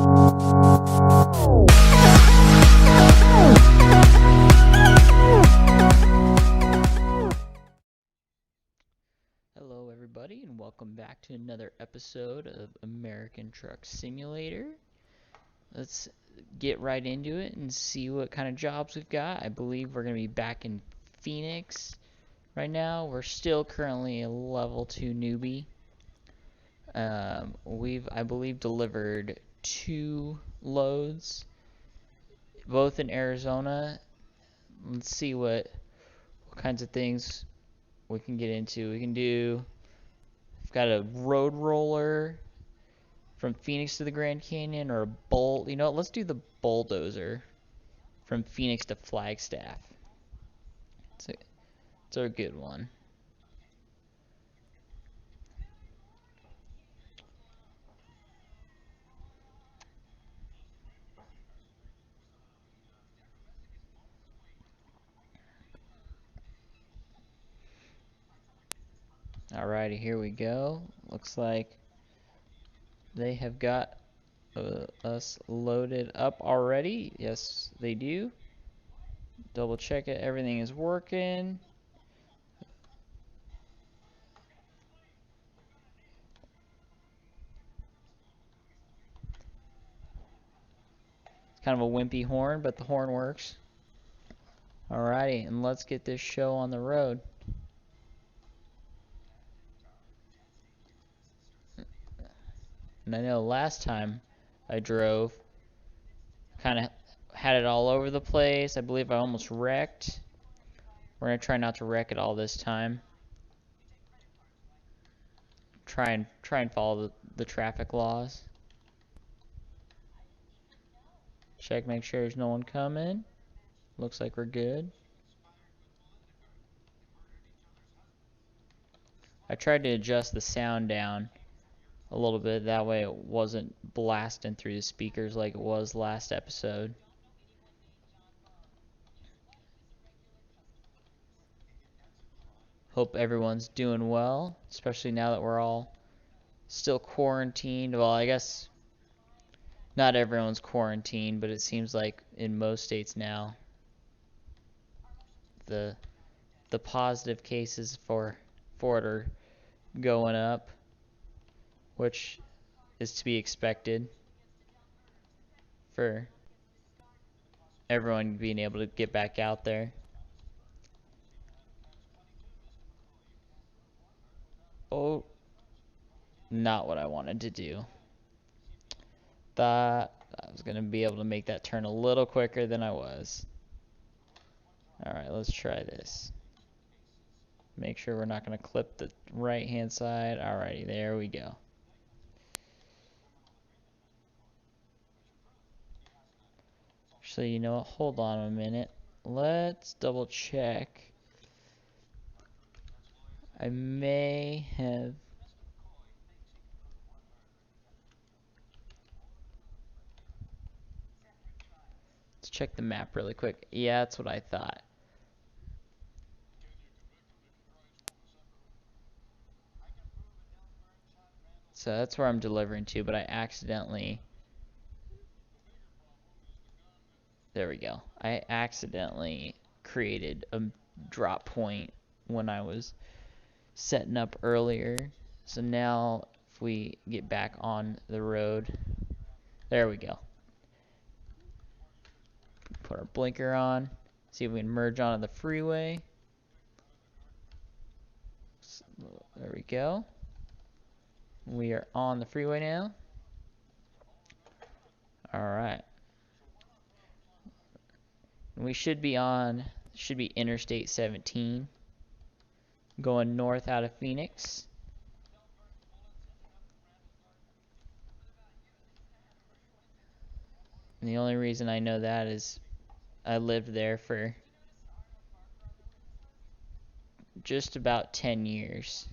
Hello everybody and welcome back to another episode of American Truck Simulator. Let's get right into it and see what kind of jobs we've got. I believe we're going to be back in Phoenix right now. We're still currently a level 2 newbie. We've, I believe, delivered 2 loads, both in Arizona. Let's see what kinds of things we can get into. We've got a road roller from Phoenix to the Grand Canyon, or you know what, let's do the Bulldozer from Phoenix to Flagstaff. It's a good one. Alrighty, here we go. Looks like they have got us loaded up already. Yes, they do. Double check it. Everything is working. It's kind of a wimpy horn, but the horn works. Alrighty, and let's get this show on the road. And I know last time I drove, kind of had it all over the place. I believe I almost wrecked. We're going to try not to wreck it all this time. Try and follow the traffic laws. Check, make sure there's no one coming. Looks like we're good. I tried to adjust the sound down a little bit, that way it wasn't blasting through the speakers like it was last episode. Hope everyone's doing well, especially now that we're all still quarantined. Well, I guess not everyone's quarantined, but it seems like in most states now the positive cases for it are going up, which is to be expected for everyone being able to get back out there. Oh, not what I wanted to do. Thought I was going to be able to make that turn a little quicker than I was. Alright, let's try this. Make sure we're not going to clip the right hand side. Alrighty, there we go. Actually, you know what? Hold on a minute. Let's double check. I may have... Let's check the map really quick. Yeah, that's what I thought. So that's where I'm delivering to, but I accidentally... There we go. I accidentally created a drop point when I was setting up earlier. So now if we get back on the road, there we go. Put our blinker on, see if we can merge onto the freeway. There we go. We are on the freeway now. Alright. We should be Interstate 17 going north out of Phoenix. And the only reason I know that is I lived there for just about 10 years.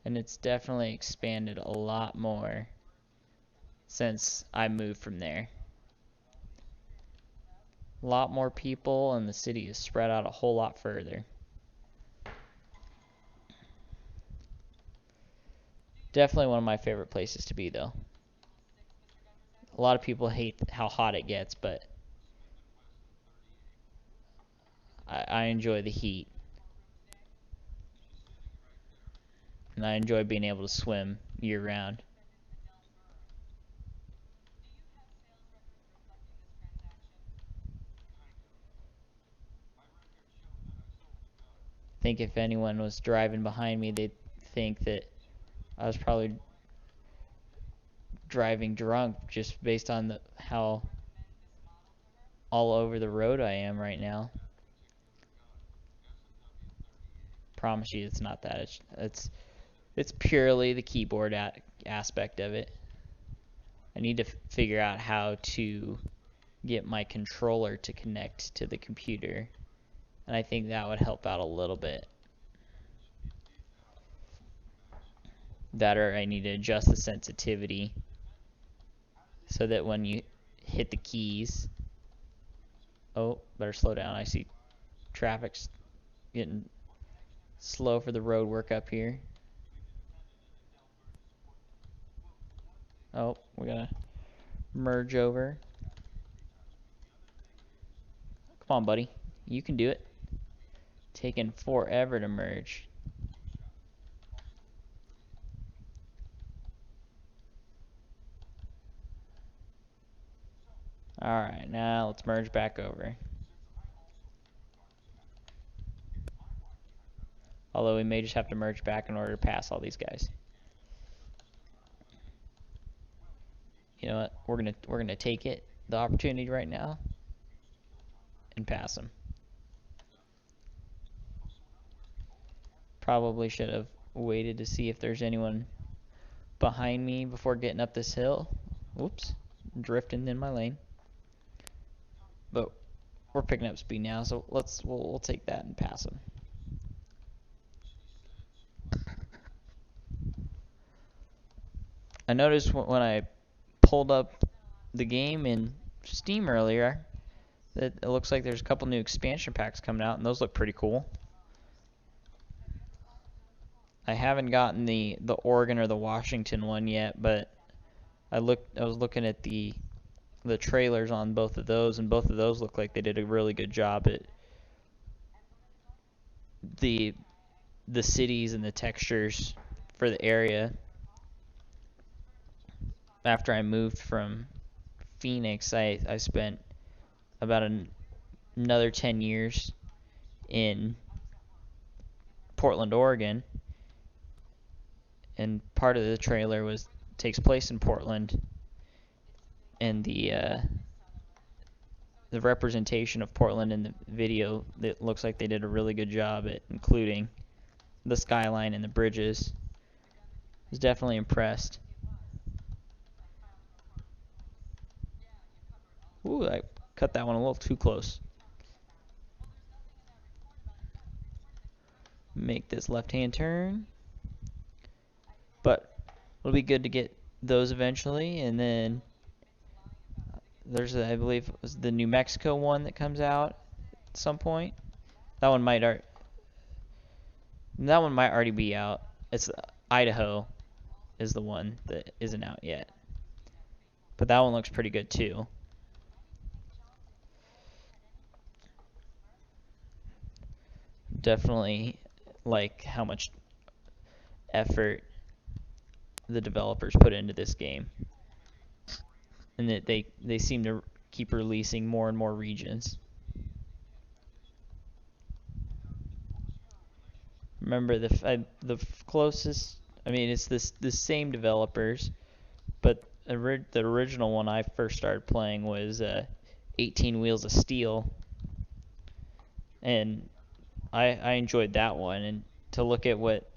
And it's definitely expanded a lot more since I moved from there. A lot more people, and the city is spread out a whole lot further. Definitely one of my favorite places to be, though. A lot of people hate how hot it gets, but I enjoy the heat. And I enjoy being able to swim year round. I think if anyone was driving behind me, they'd think that I was probably driving drunk just based on how all over the road I am right now. Promise you, it's not that. It's purely the keyboard aspect of it. I need to figure out how to get my controller to connect to the computer, and I think that would help out a little bit. That, or I need to adjust the sensitivity so that when you hit the keys, oh, better slow down. I see traffic's getting slow for the road work up here. Oh, we gotta merge over. Come on, buddy. You can do it. Taking forever to merge. Alright, now let's merge back over. Although we may just have to merge back in order to pass all these guys. You know what? We're gonna take the opportunity right now, and pass them. Probably should have waited to see if there's anyone behind me before getting up this hill. Whoops, drifting in my lane. But we're picking up speed now, so we'll take that and pass them. I noticed when I pulled up the game in Steam earlier that it looks like there's a couple new expansion packs coming out, and those look pretty cool. I haven't gotten the Oregon or the Washington one yet, but I was looking at the trailers on both of those, and both of those look like they did a really good job at the cities and the textures for the area. After I moved from Phoenix, I spent about another 10 years in Portland, Oregon, and part of the trailer takes place in Portland, and the representation of Portland in the video, it looks like they did a really good job at including the skyline and the bridges. I was definitely impressed. Ooh, I cut that one a little too close. Make this left-hand turn. But it'll be good to get those eventually, and then there's I believe it was the New Mexico one that comes out at some point. That one might already be out. It's Idaho is the one that isn't out yet. But that one looks pretty good too. Definitely like how much effort the developers put into this game. And that they seem to keep releasing more and more regions. Remember the closest, I mean it's the same developers, but the original one I first started playing was 18 Wheels of Steel, and I enjoyed that one. And to look at what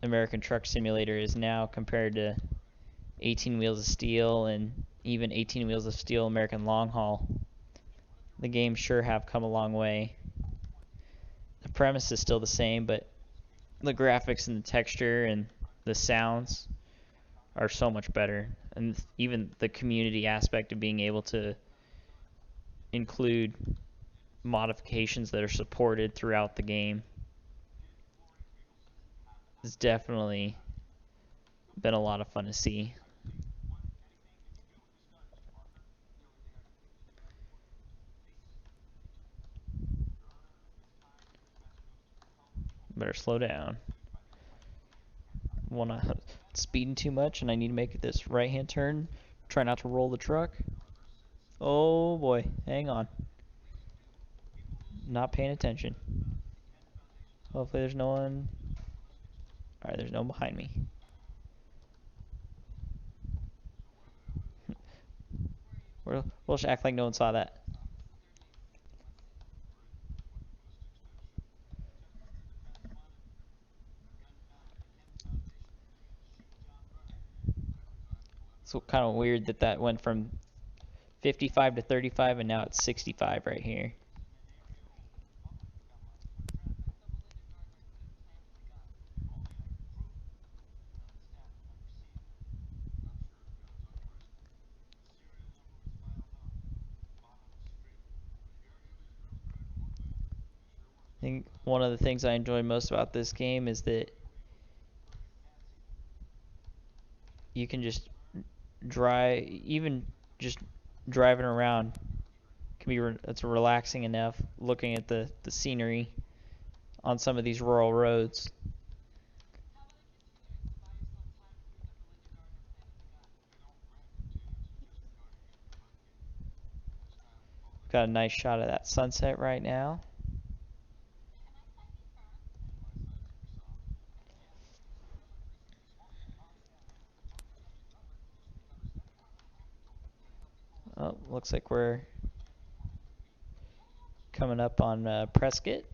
American Truck Simulator is now compared to 18 Wheels of Steel and even 18 Wheels of Steel American Long Haul, the games sure have come a long way. The premise is still the same, but the graphics and the texture and the sounds are so much better. And even the community aspect of being able to include modifications that are supported throughout the game has definitely been a lot of fun to see. better slow down. Wanna speeding too much, and I need to make this right-hand turn. Try not to roll the truck. Oh boy, hang on. Not paying attention. Hopefully there's no one. Alright, there's no one behind me. We'll just act like no one saw that. So kind of weird that that went from 55 to 35 and now it's 65 right here. I think one of the things I enjoy most about this game is that you can just drive, even just driving around can be it's relaxing enough looking at the scenery on some of these rural roads. Got a nice shot of that sunset right now. Oh, looks like we're coming up on Prescott.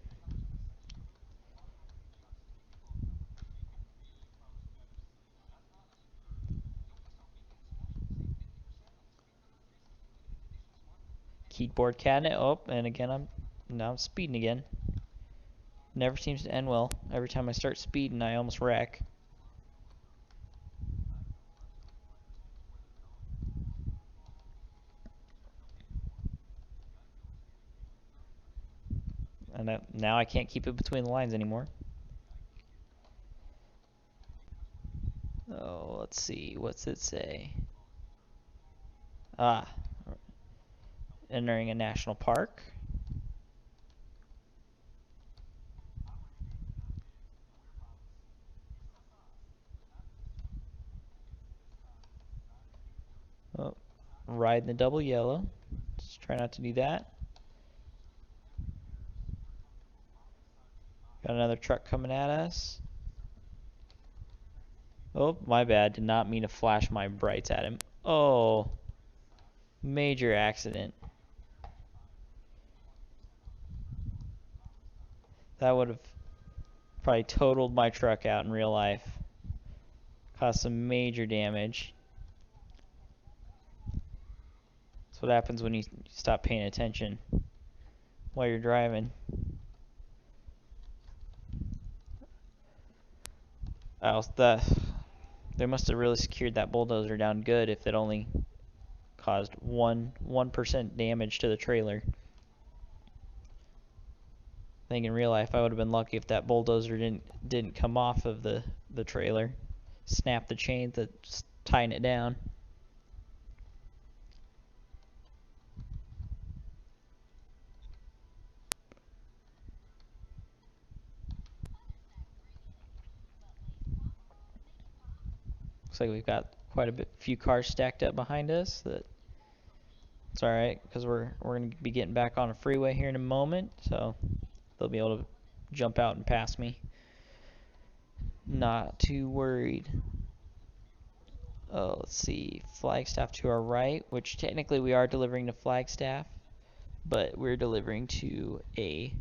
Keyboard cabinet. Oh, and again I'm speeding again. Never seems to end well. Every time I start speeding, I almost wreck. And now I can't keep it between the lines anymore. Oh, let's see. What's it say? Ah, entering a national park. Oh, riding the double yellow. Just try not to do that. Got another truck coming at us. Oh, my bad. Did not mean to flash my brights at him. Oh, major accident. That would have probably totaled my truck out in real life. Caused some major damage. That's what happens when you stop paying attention while you're driving. They must have really secured that bulldozer down good if it only caused 1% damage to the trailer. I think in real life I would have been lucky if that bulldozer didn't come off of the trailer, snap the chain that's tying it down. Looks like we've got quite a few cars stacked up behind us. It's all right because we're gonna be getting back on a freeway here in a moment, so they'll be able to jump out and pass me. Not too worried. Oh, let's see. Flagstaff to our right, which technically we are delivering to Flagstaff, but we're delivering to a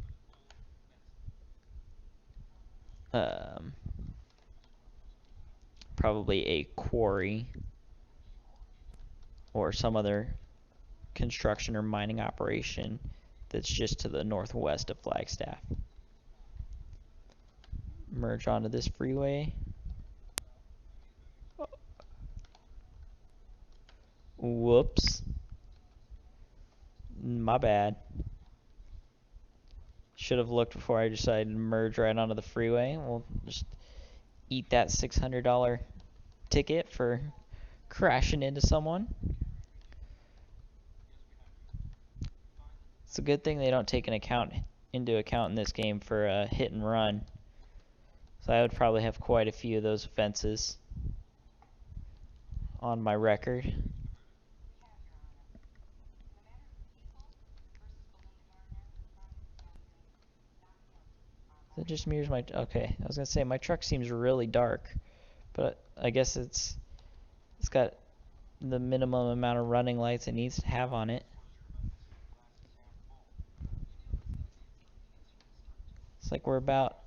probably a quarry or some other construction or mining operation that's just to the northwest of Flagstaff. Merge onto this freeway. Whoops. My bad. Should have looked before I decided to merge right onto the freeway. We'll just eat that $600 ticket for crashing into someone. It's a good thing they don't take into account in this game for a hit and run. So I would probably have quite a few of those offenses on my record. That just mirrors my... Okay, I was going to say, my truck seems really dark, but I guess it's got the minimum amount of running lights it needs to have on it. It's like we're about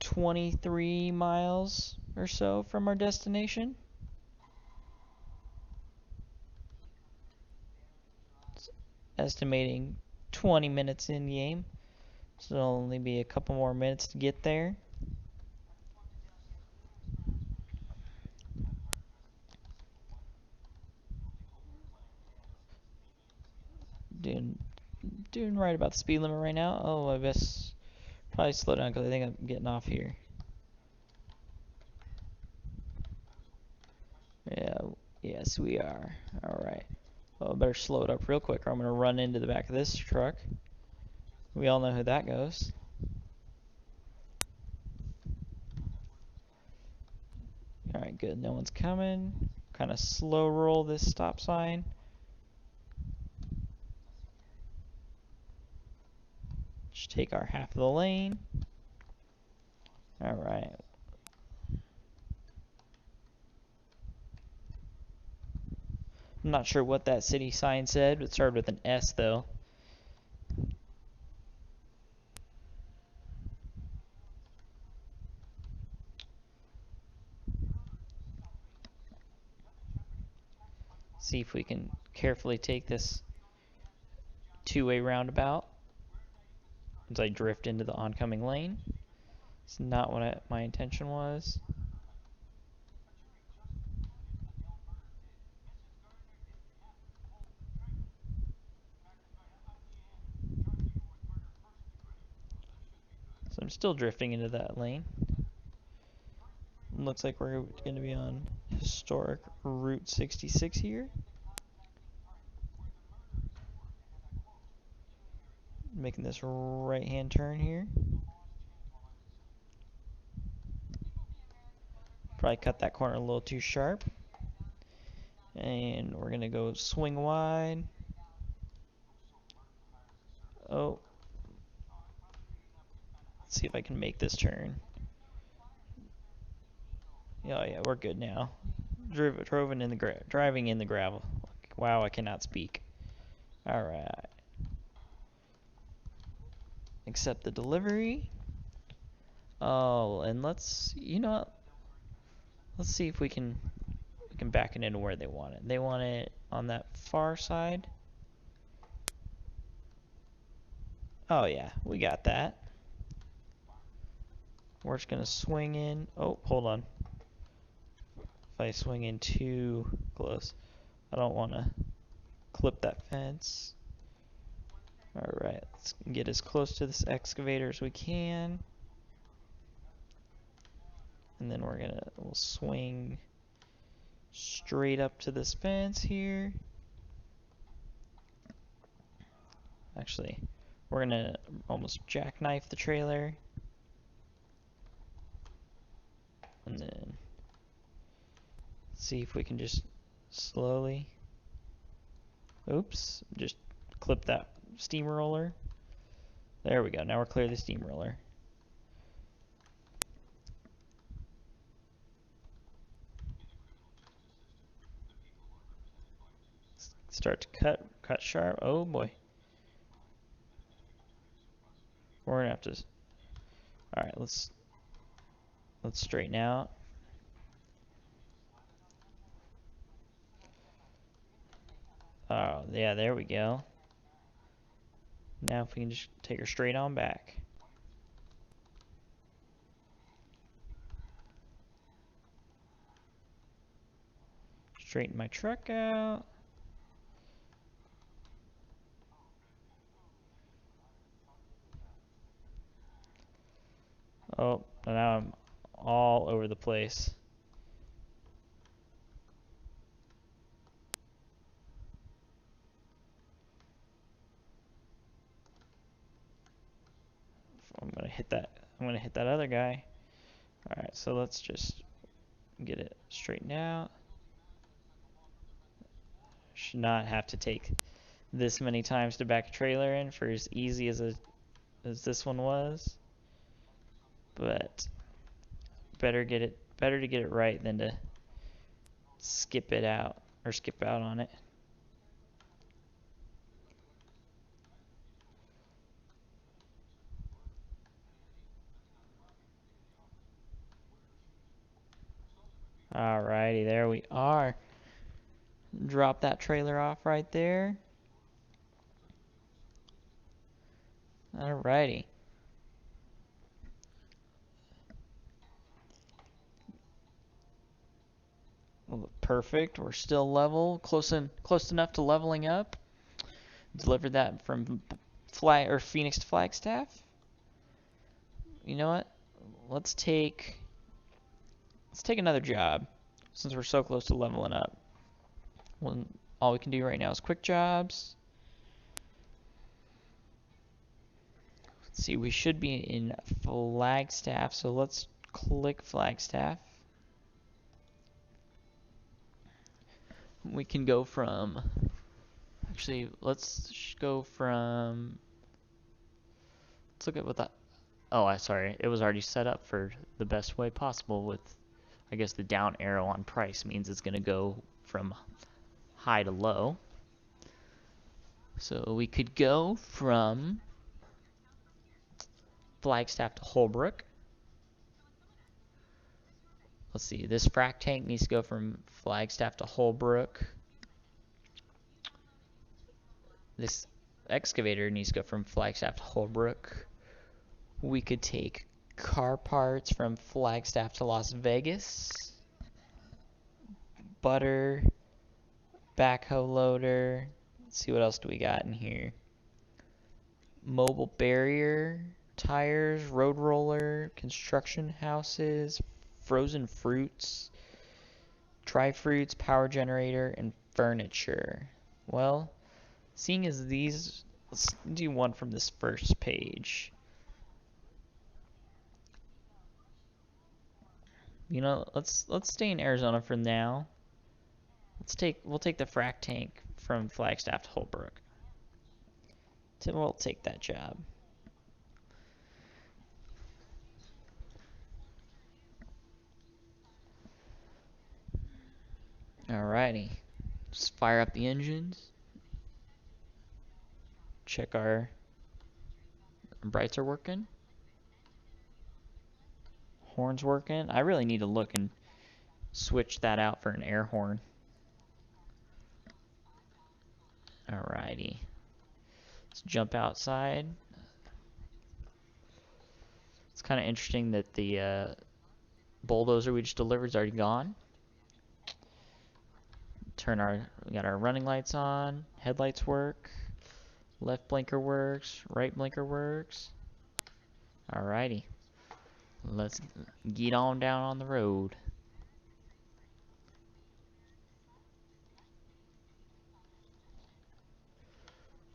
23 miles or so from our destination. It's estimating 20 minutes in game, so it'll only be a couple more minutes to get there. Doing right about the speed limit right now. Oh, I guess probably slow down because I think I'm getting off here. Yeah, yes we are. Alright. Well, I better slow it up real quick or I'm going to run into the back of this truck. We all know who that goes. Alright, good. No one's coming. Kind of slow roll this stop sign. Just take our half of the lane. Alright. I'm not sure what that city sign said, but it started with an S though. See if we can carefully take this two-way roundabout as I drift into the oncoming lane. It's not what my intention was. So I'm still drifting into that lane. Looks like we're going to be on historic Route 66 here. Making this right-hand turn here. Probably cut that corner a little too sharp. And we're going to go swing wide. Oh. Let's see if I can make this turn. Oh yeah, we're good now. Driving in the gravel. Wow, I cannot speak. Alright. Accept the delivery. Oh, and let's see if we can back it into where they want it. They want it on that far side. Oh yeah, we got that. We're just gonna swing in. Oh, hold on. If I swing in too close, I don't want to clip that fence. Alright, let's get as close to this excavator as we can. And then we'll swing straight up to this fence here. Actually, we're gonna almost jackknife the trailer. And then see if we can just slowly, oops, just clip that steamroller. There we go, now we're clear of the steamroller. Start to cut sharp. Oh boy. We're gonna have to, alright, let's straighten out. Oh, yeah, there we go. Now if we can just take her straight on back. Straighten my truck out. Oh, now I'm all over the place. I'm gonna hit that other guy. Alright, so let's just get it straightened out. Should not have to take this many times to back a trailer in for as easy as this one was. But better to get it right than to skip it out or skip out on it. Alrighty, there we are. Drop that trailer off right there. Alrighty. Perfect. We're still level, close enough to leveling up. Delivered that from Phoenix to Flagstaff. You know what? Let's take another job since we're so close to leveling up. Well, all we can do right now is quick jobs. Let's see, we should be in Flagstaff, so let's click Flagstaff. We can go from, actually, let's go from, let's look at what that, oh, sorry, it was already set up for the best way possible with, I guess the down arrow on price means it's going to go from high to low. So we could go from Flagstaff to Holbrook. Let's see, this frac tank needs to go from Flagstaff to Holbrook. This excavator needs to go from Flagstaff to Holbrook. We could take car parts from Flagstaff to Las Vegas. Butter, backhoe loader. Let's see, what else do we got in here? Mobile barrier, tires, road roller, construction houses, frozen fruits, dry fruits, power generator, and furniture. Well, seeing as these, let's do one from this first page. You know, let's stay in Arizona for now. We'll take the frac tank from Flagstaff to Holbrook. We'll take that job. Alrighty. Just fire up the engines. Check our brights are working. Horn's working. I really need to look and switch that out for an air horn. Alrighty. Let's jump outside. It's kind of interesting that the bulldozer we just delivered is already gone. We got our running lights on. Headlights work. Left blinker works. Right blinker works. Alrighty. Let's get on down on the road.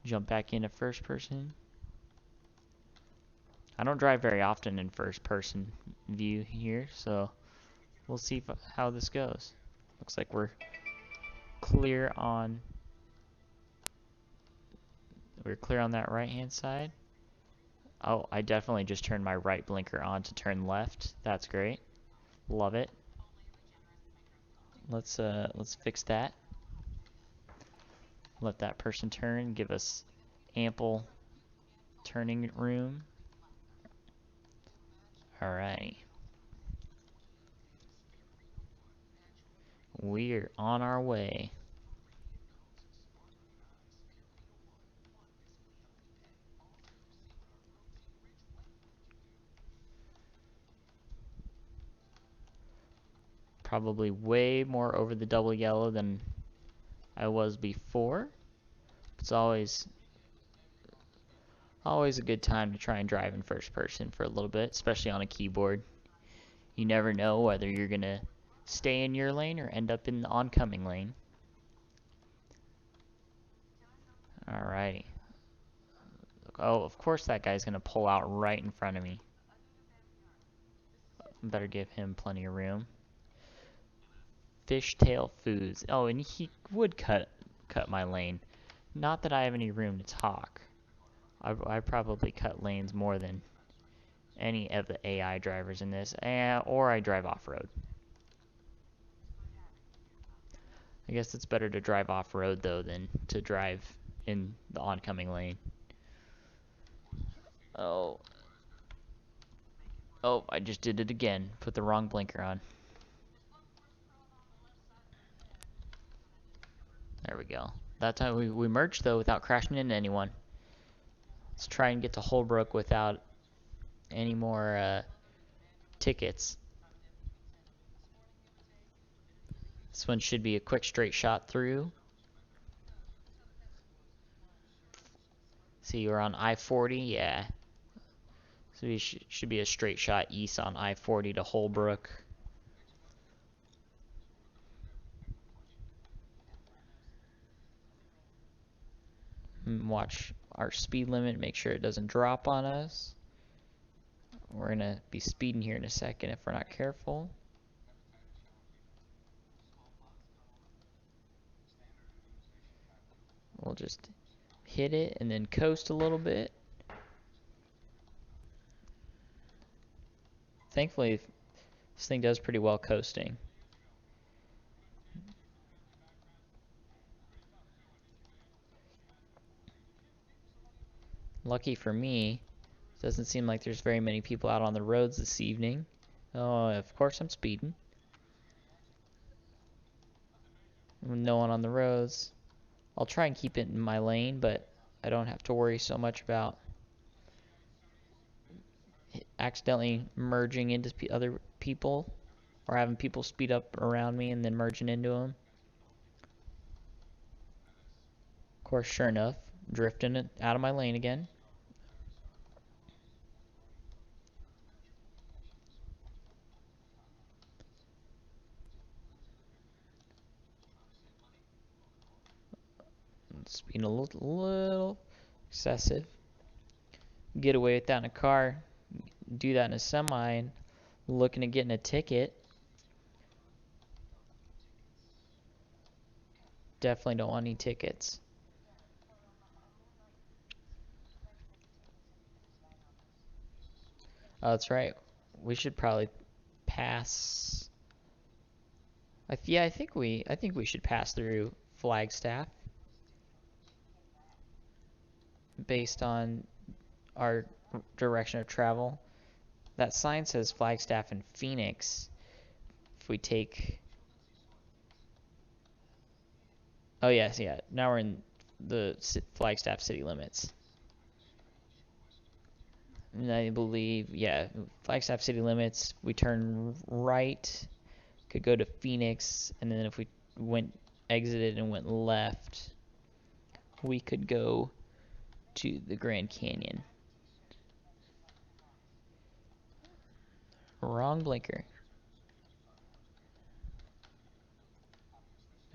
Jump back into first person. I don't drive very often in first person view here, so we'll see how this goes. Looks like we're clear on that right hand side. Oh, I definitely just turned my right blinker on to turn left. That's great. Love it. Let's fix that. Let that person turn, give us ample turning room. Alright. We're on our way. Probably way more over the double yellow than I was before. It's always a good time to try and drive in first person for a little bit, especially on a keyboard. You never know whether you're gonna stay in your lane or end up in the oncoming lane. Alrighty. Oh, of course that guy's gonna pull out right in front of me. Better give him plenty of room. Fishtail Foods. Oh, and he would cut my lane. Not that I have any room to talk. I probably cut lanes more than any of the AI drivers in this, or I drive off-road. I guess it's better to drive off-road, though, than to drive in the oncoming lane. Oh. Oh, I just did it again. Put the wrong blinker on. There we go. That time we merged, though, without crashing into anyone. Let's try and get to Holbrook without any more tickets. This one should be a quick straight shot through. See, we're on I-40, yeah. So we should be a straight shot east on I-40 to Holbrook. Watch our speed limit, make sure it doesn't drop on us. We're gonna be speeding here in a second if we're not careful. We'll just hit it and then coast a little bit. Thankfully, this thing does pretty well coasting. Lucky for me, doesn't seem like there's very many people out on the roads this evening. Oh, of course I'm speeding. No one on the roads. I'll try and keep it in my lane, but I don't have to worry so much about accidentally merging into other people or having people speed up around me and then merging into them. Of course, sure enough, drifting it out of my lane again. It's being a little excessive. Get away with that in a car. Do that in a semi. Looking at getting a ticket. Definitely don't want any tickets. Oh, that's right. We should probably pass. Yeah, I think we should pass through Flagstaff based on our direction of travel. That sign says Flagstaff and Phoenix. If we take... Oh, yes, yeah. Now we're in the Flagstaff city limits. And I believe, yeah, Flagstaff city limits. We turn right, could go to Phoenix, and then if we exited and went left, we could go to the Grand Canyon. Wrong blinker.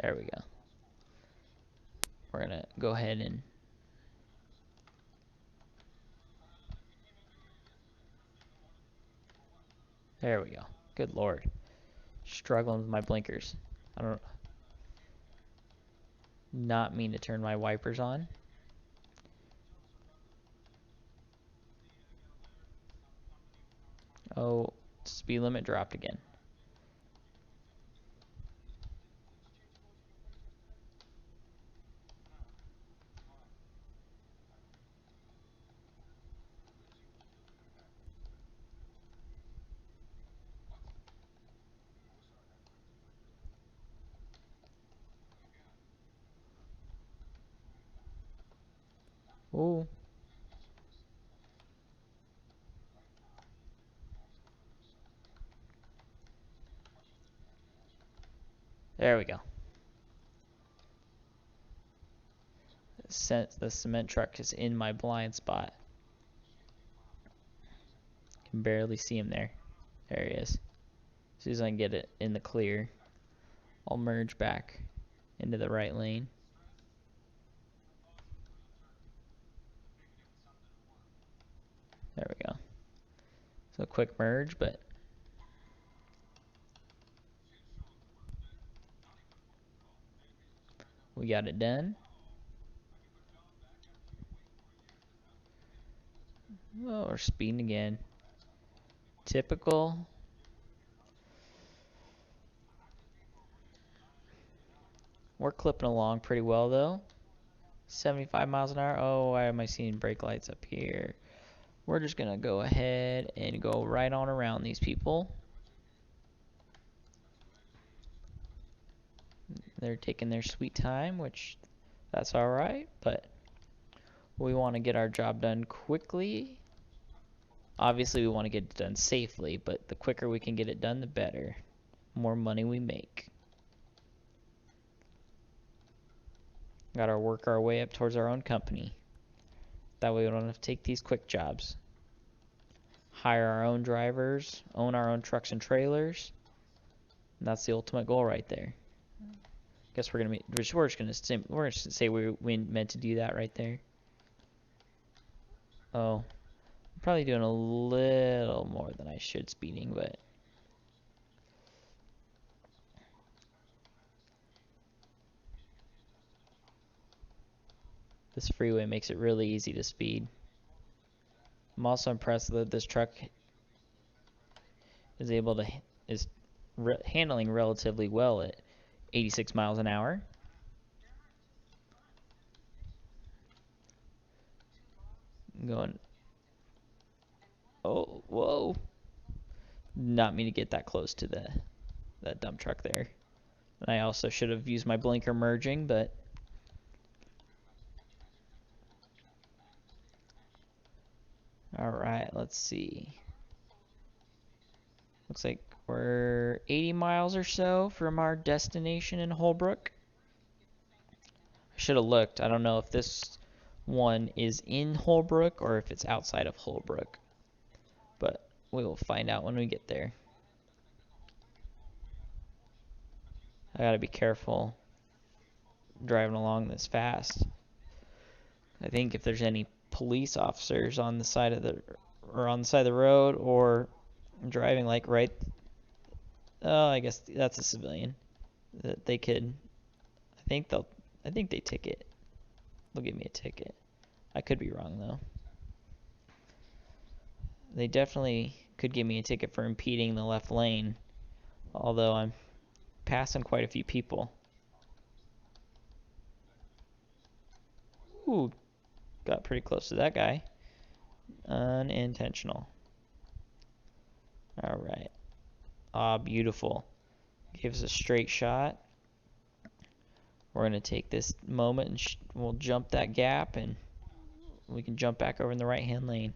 There we go. We're gonna go ahead and there we go. Good lord. Struggling with my blinkers. I don't not mean to turn my wipers on. Oh, speed limit dropped again. Ooh. There we go. The cement truck is in my blind spot. Can barely see him there. There he is. As soon as I can get it in the clear, I'll merge back into the right lane. There we go. So quick merge, but We got it done. Oh, we're speeding again. Typical. We're clipping along pretty well though. 75 miles an hour. Oh, why am I seeing brake lights up here? We're just gonna go ahead and go right on around these people. They're taking their sweet time, which that's alright, but we want to get our job done quickly. Obviously, we want to get it done safely, but the quicker we can get it done, the better. More money we make. Gotta work our way up towards our own company. That way we don't have to take these quick jobs. Hire our own drivers, own our own trucks and trailers. And that's the ultimate goal right there. Guess we're gonna say we meant to do that right there. Oh, I'm probably doing a little more than I should speeding, but this freeway makes it really easy to speed. I'm also impressed that this truck is able to handling relatively well at 86 miles an hour. Going. Oh, whoa! Not mean to get that close to that dump truck there. And I also should have used my blinker merging, but all right, let's see. Looks like we're 80 miles or so from our destination in Holbrook. I should have looked. I don't know if this one is in Holbrook or if it's outside of Holbrook, but we will find out when we get there. I gotta be careful driving along this fast. I think if there's any police officers on the side of the road or driving like right, oh, I guess that's a civilian. That they could, I think they ticket. They'll give me a ticket. I could be wrong though. They definitely could give me a ticket for impeding the left lane, although I'm passing quite a few people. Ooh, got pretty close to that guy. Unintentional. Alright. Ah, beautiful. Gives a straight shot. We're going to take this moment and we'll jump that gap and we can jump back over in the right-hand lane.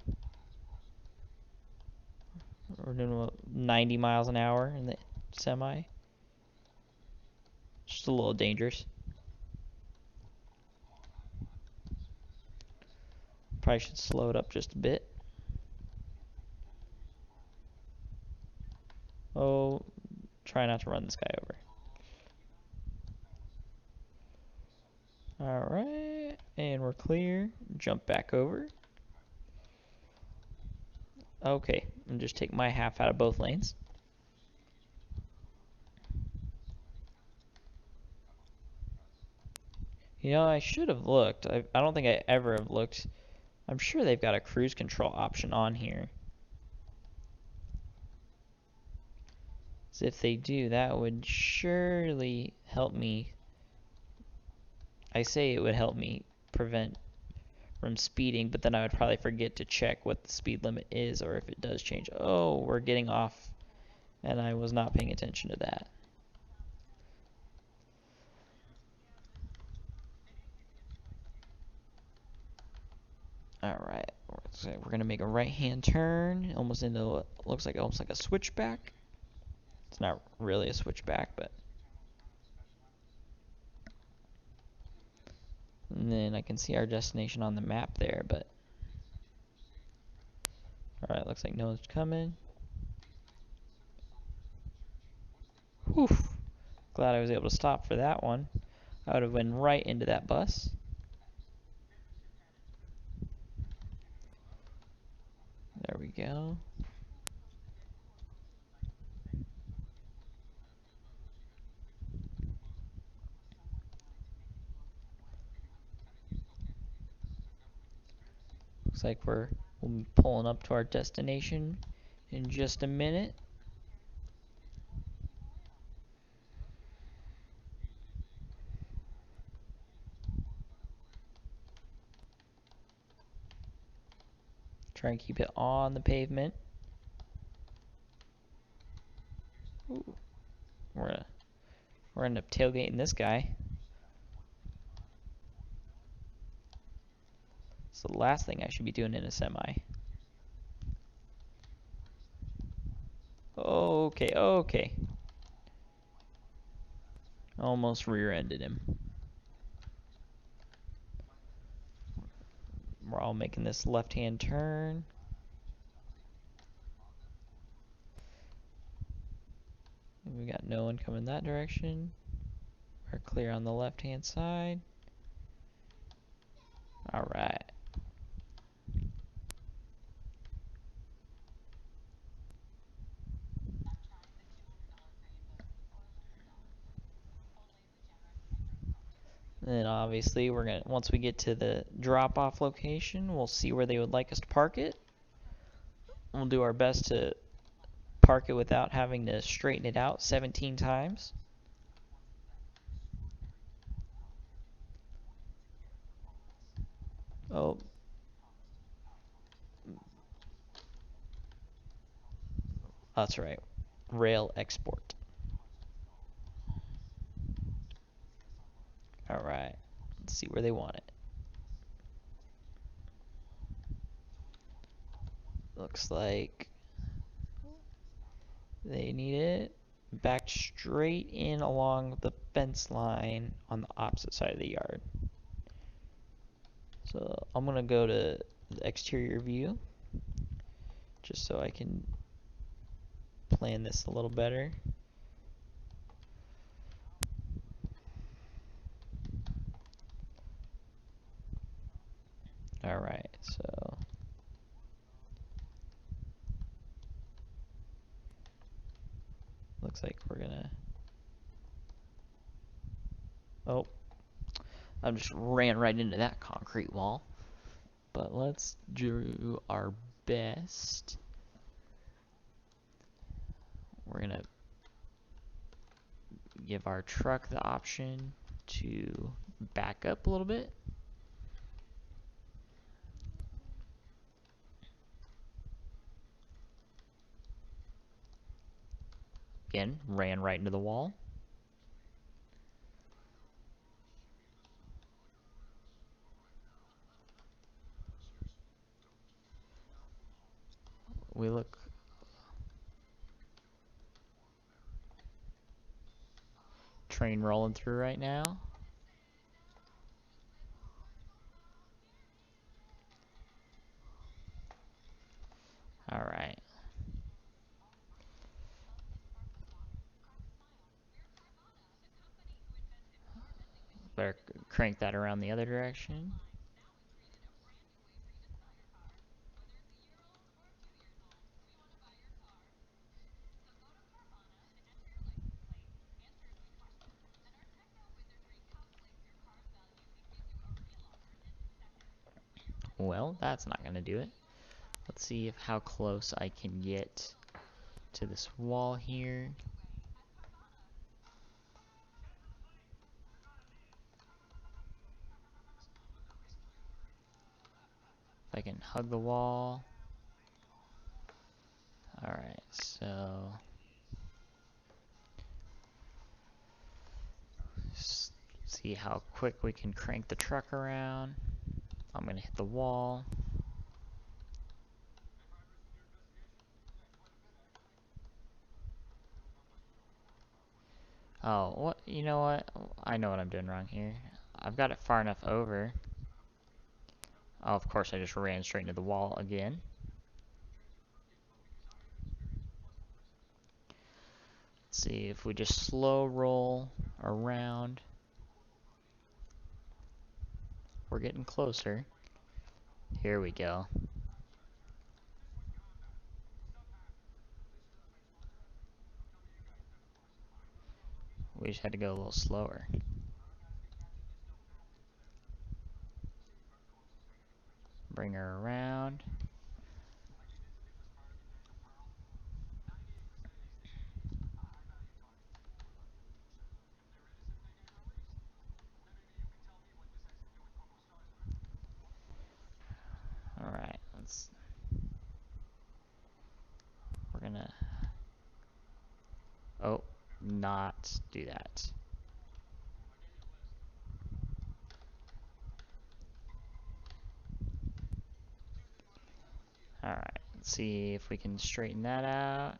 We're doing 90 miles an hour in the semi. Just a little dangerous. Probably should slow it up just a bit. Oh, try not to run this guy over. Alright, and we're clear. Jump back over. Okay, and just take my half out of both lanes. You know, I should have looked. I don't think I ever have looked. I'm sure they've got a cruise control option on here. So if they do, that would surely help me. I say it would help me prevent from speeding, but then I would probably forget to check what the speed limit is or if it does change. Oh, we're getting off, and I was not paying attention to that. Alright, so we're going to make a right-hand turn, almost into what looks like almost like a switchback. It's not really a switchback, but... And then I can see our destination on the map there, but... Alright, looks like no one's coming. Whew. Glad I was able to stop for that one. I would have went right into that bus. There we go. Looks like we'll be pulling up to our destination in just a minute. Try and keep it on the pavement. Ooh, we're gonna end up tailgating this guy. It's the last thing I should be doing in a semi. Okay, okay. Almost rear-ended him. We're all making this left-hand turn. We got no one coming that direction. We're clear on the left-hand side. All right. Then obviously once we get to the drop-off location, we'll see where they would like us to park it. We'll do our best to park it without having to straighten it out 17 times. Oh. That's right. Rail export. Alright. Let's see where they want it. Looks like they need it backed straight in along the fence line on the opposite side of the yard. So I'm going to go to the exterior view just so I can plan this a little better. Alright, so looks like we're gonna... Oh, I just ran right into that concrete wall. But let's do our best. We're gonna give our truck the option to back up a little bit. Again, ran right into the wall. We look... Train rolling through right now. Alright. Better crank that around the other direction. Well, that's not gonna do it. Let's see how close I can get to this wall here. If I can hug the wall. Alright, so... see how quick we can crank the truck around. I'm gonna hit the wall. Oh, what? You know what? I know what I'm doing wrong here. I've got it far enough over. Oh, of course, I just ran straight into the wall again. Let's see if we just slow roll around. We're getting closer. Here we go. We just had to go a little slower. Bring her around. around. Alright, we're gonna, not do that. Alright, let's see if we can straighten that out.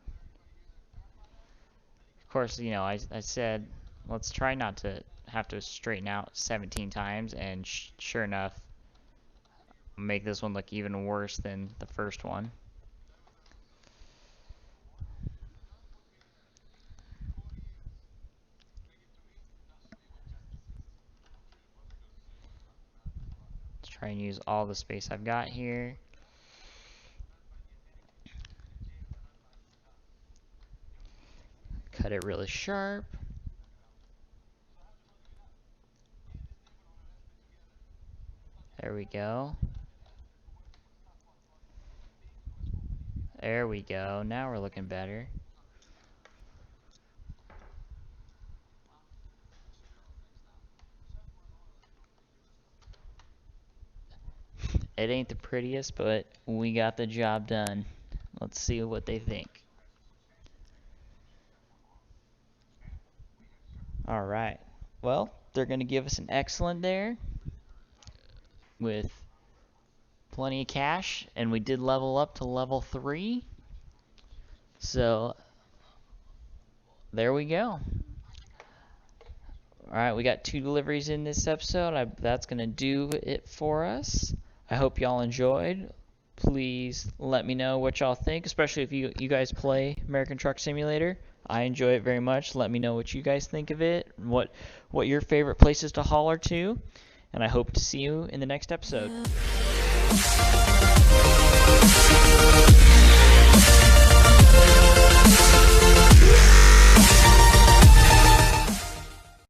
Of course, I said, let's try not to have to straighten out 17 times, and sure enough, make this one look even worse than the first one. Let's try and use all the space I've got here. Cut it really sharp. There we go. There we go. Now we're looking better. It ain't the prettiest, but we got the job done. Let's see what they think. Alright. Well, they're going to give us an excellent there with plenty of cash, and we did level up to level 3. So, there we go. Alright, we got 2 deliveries in this episode. That's going to do it for us. I hope y'all enjoyed. Please let me know what y'all think, especially if you guys play American Truck Simulator. I enjoy it very much. Let me know what you guys think of it, what your favorite places to holler to, and I hope to see you in the next episode.